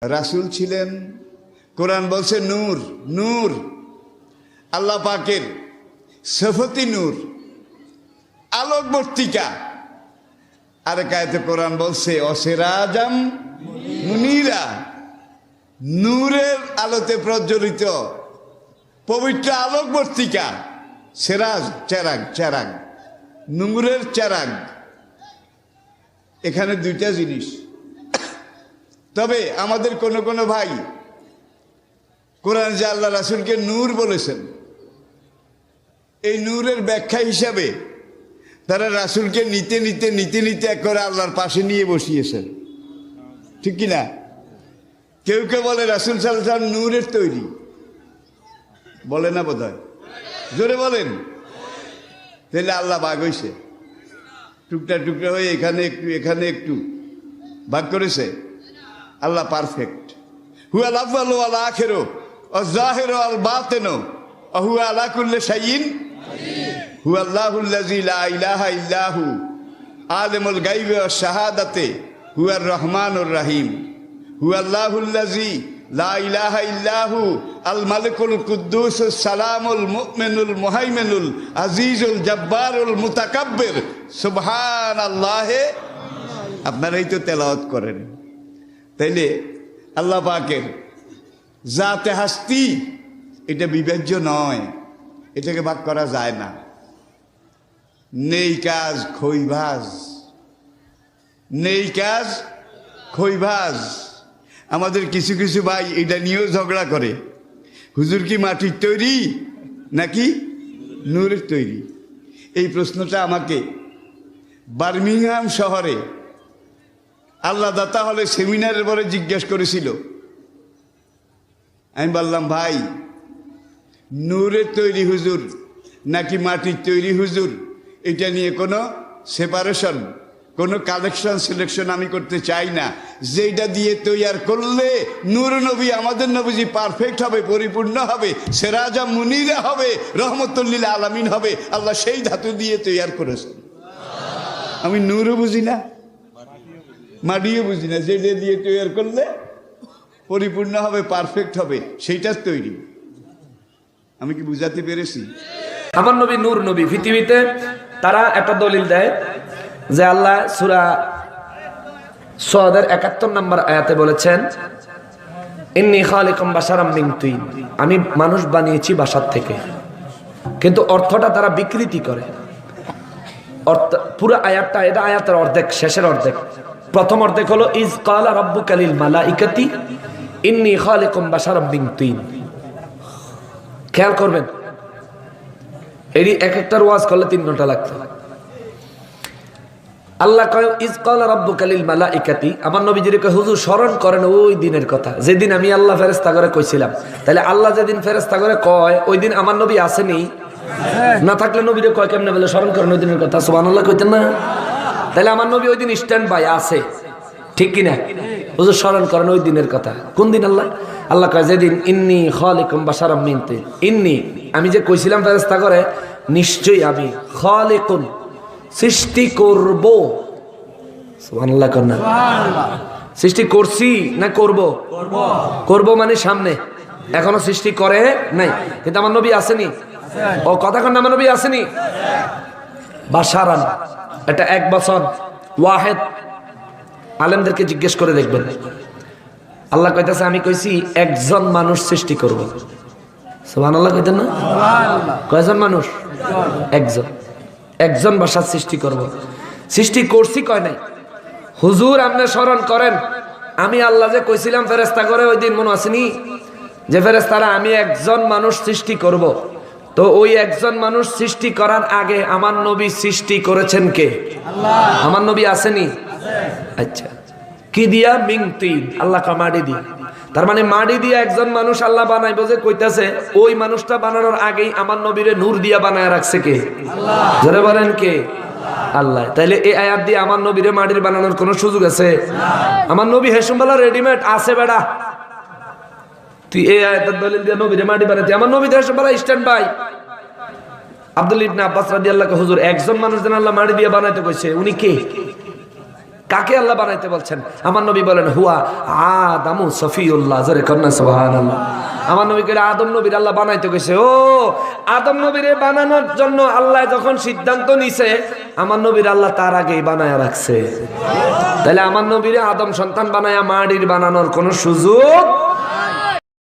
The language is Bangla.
রাসূল ছিলেন। কোরআন বলছে নূর, নূর আল্লাহ পাকের সিফাতি নূর, আলোকবর্তিকা। আর আয়াতে কোরআন বলছে অসিরাজাম মুনীরা, নূরের আলোতে প্রজ্বলিত পবিত্র আলোকবর্তিকা। সিরাজ চেরাগ, চেরাগ নূরের চেরাগ। এখানে দুইটা জিনিস। তবে আমাদের কোনো কোনো ভাই কোরআন যে আল্লাহ রাসূলকে নূর বলেছেন, এই নূরের ব্যাখ্যা হিসাবে তারা রাসূলকে নিতে নিতে নিতে নিতে এক করে আল্লাহর পাশে নিয়ে বসিয়েছেন, ঠিক কিনা? কেউ কেউ বলে রাসূল সাল্লাল্লাহু আলাইহি ওয়াসাল্লাম নূরের তৈরি, বলে না বোধ হয়? জোরে বলেন। তাহলে আল্লাহ ভাগ হয়েছে, টুকটা টুকরা হয়ে এখানে একটু এখানে একটু ভাগ করেছে। আল্লাহ পারফেক্ট। হুয়াল আউয়ালু ওয়াল আখিরু ওয়াজ যাহিরু ওয়াল বাতিনু ওয়া হুয়া আলা কুল্লি শাইইন হুয়াল্লাহুল্লাযী লা ইলাহা ইল্লাহু আলিমুল গায়বি ওয়াশ শাহাদাতি হুয়ার রহমানুর রহিম হুয়াল্লাহুল্লাযী লা ইলাহা ইল্লাহু আল মালিকুল কুদ্দুসুস সালামুল মুমিনুল মুহাইমিনুল আজিজুল জব্বারুল মুতাকাব্বির সুবহানাল্লাহি। আপনারাই তো তেলাওয়াত করেন। তাইলে আল্লাহ পাকের জাতে হাস্তি এটা বিবেচ্য নয়, এটাকে ভাগ করা যায় না। নেই কাজ খইভাজ, নেই কাজ খইভাজ। আমাদের কিছু কিছু ভাই এটা নিয়েও ঝগড়া করে, হুজুর কি মাটির তৈরি নাকি নূরের তৈরি? এই প্রশ্নটা আমাকে বার্মিংহাম শহরে আল্লাহ দাতা হলে সেমিনারের পরে জিজ্ঞেস করেছিল। আমি বললাম, ভাই নূরের তৈরি হুজুর নাকি মাটির তৈরি হুজুর, এটা নিয়ে কোনো সেপারেশন, কোনো কালেকশন সিলেকশন আমি করতে চাই না। যেটা দিয়ে তৈরি করলে নূর নবী, আমাদের নবীজি পারফেক্ট হবে, পরিপূর্ণ হবে, সিরাজা মুনীরা হবে, রহমতুল লিল আলামিন হবে, আল্লাহ সেই ধাতু দিয়ে তৈরি করেছেন। আমি নূরও বুঝি না, মাটিও বুঝি না। যেটা দিয়ে তৈরি করলে পরিপূর্ণ হবে, পারফেক্ট হবে, সেইটার তৈরি। আমি কি বুঝাতে পেরেছি? আমার নবী নূর নবী। পৃথিবীতে তারা একটা দলিল দেয় যে আল্লাহ সূরা সদের ৭১ নম্বর আয়াতে বলেছেন, ইন্নী খালিকুম বাশারাম মিন তিন, আমি মানুষ বানিয়েছি বাশার থেকে। কিন্তু অর্থটা তারা বিকৃতি করে। পুরো আয়াতটা, এটা আয়াতের অর্ধেক, শেষের অর্ধেক। প্রথম অর্ধেক হলো ইজ ক্বালা রাব্বুকা লিল মালাইকাতি ইন্নী খালিকুম বাশারাম মিন তিন। খেয়াল করবেন, এরই এক একটার ওয়াজ করলে ৩ ঘন্টা লাগতো। আল্লাহ কয় ইজ ক্বালা রাব্বুকা লিল মালাইকাতি, আমার নবীজিরে কয় হুজুর স্মরণ করেন ওই দিনের কথা যেদিন আমি আল্লাহ ফেরেশতা করে কইছিলাম। তাহলে আল্লাহ যেদিন ফেরেশতা করে কয় ওই দিন আমার নবী আসেনি? না থাকলে নবীরে কয় কেমনে বলে স্মরণ করেন ওই দিনের কথা? সুবহানাল্লাহ কইতেন না? তাহলে আমার নবী ওই দিন স্ট্যান্ড বাই আছে, ঠিক কিনা? হুজুর স্মরণ করেন ওই দিনের কথা। কোন দিন? আল্লাহ কয় যেদিন ইন্নী খালিকুম বাশারাম মিন তিন, ইন্নী আমি যে কইছিলাম ফেরেশতা করে, নিশ্চয়ই আমি খালিকুন সৃষ্টি করব। সুবহানাল্লাহ কর না? সৃষ্টি করছি না করব? করব মানে সামনে, এখনো সৃষ্টি করে নাই। কিন্তু আমার নবী আসেনি। ও কথা কন, আমার নবী আসেনি। বাশারান এটা এক বছর ওয়াহেদ। আলেমদেরকে জিজ্ঞেস করে দেখবেন, আল্লাহ কইতাছে আমি কইছি একজন মানুষ সৃষ্টি করব। সুবহানাল্লাহ কইতেন না? কয়জন মানুষ? একজন, একজন বাশার সৃষ্টি করব। সৃষ্টি করছি কয় নাই। হুজুর আপনি স্মরণ করেন আমি আল্লাহ যে কইছিলাম ফেরেশতা করে ওই দিন, মনে আসেনি যে ফেরেশতারা আমি একজন মানুষ সৃষ্টি করব? তো ওই একজন মানুষ সৃষ্টি করার আগে আমার নবী সৃষ্টি করেছেন কে? আল্লাহ। আমার নবী আসেনি? আচ্ছা, কি দিয়া? মিন তিন, আল্লাহ কা মাটি দিয়া। তার মানে মাটি দিয়া একজন মানুষ আল্লাহ বানাইবো যে কইতাছে, ওই মানুষটা বানানোর আগেই আমার নবীরে নূর দিয়া বানায় রাখছে কে? আল্লাহ। জোরে বলেন কে? আল্লাহ। তাইলে এই আয়াত দিয়ে আমার নবীরে মাটির বানানোর কোনো সুযোগ আছে? আমার নবী হেসুমবালা রেডিমেড আছে বেড়া। তুই এই আয়াতের দলিল দিয়ে নবীরে মাটি বানাতে? আমার নবী হেসুমবালা স্ট্যান্ড বাই। আব্দুল্লাহ ইবনে আব্বাস রাদিয়াল্লাহু হুজুর একজন মানুষ যেন আল্লাহ মাটি দিয়ে বানাইতে কইছে, উনি কে? কাকে আল্লাহ বানাইতে বলছেন? আমার নবী বলেন হুয়া আদামু সফিউল্লাহ, জোরে কন্যা সুবহানাল্লাহ। আমার নবী কইলে আদম নবীর আল্লাহ বানাইতে কইছে। ও আদম নবীরে বানানোর জন্য আল্লাহ যখন সিদ্ধান্ত নিছে, আমার নবীর আল্লাহ তার আগেই বানায়া রাখছে। তাহলে আমার নবীরে আদম সন্তান বানায়া মাটির বানানোর কোনো সুযোগ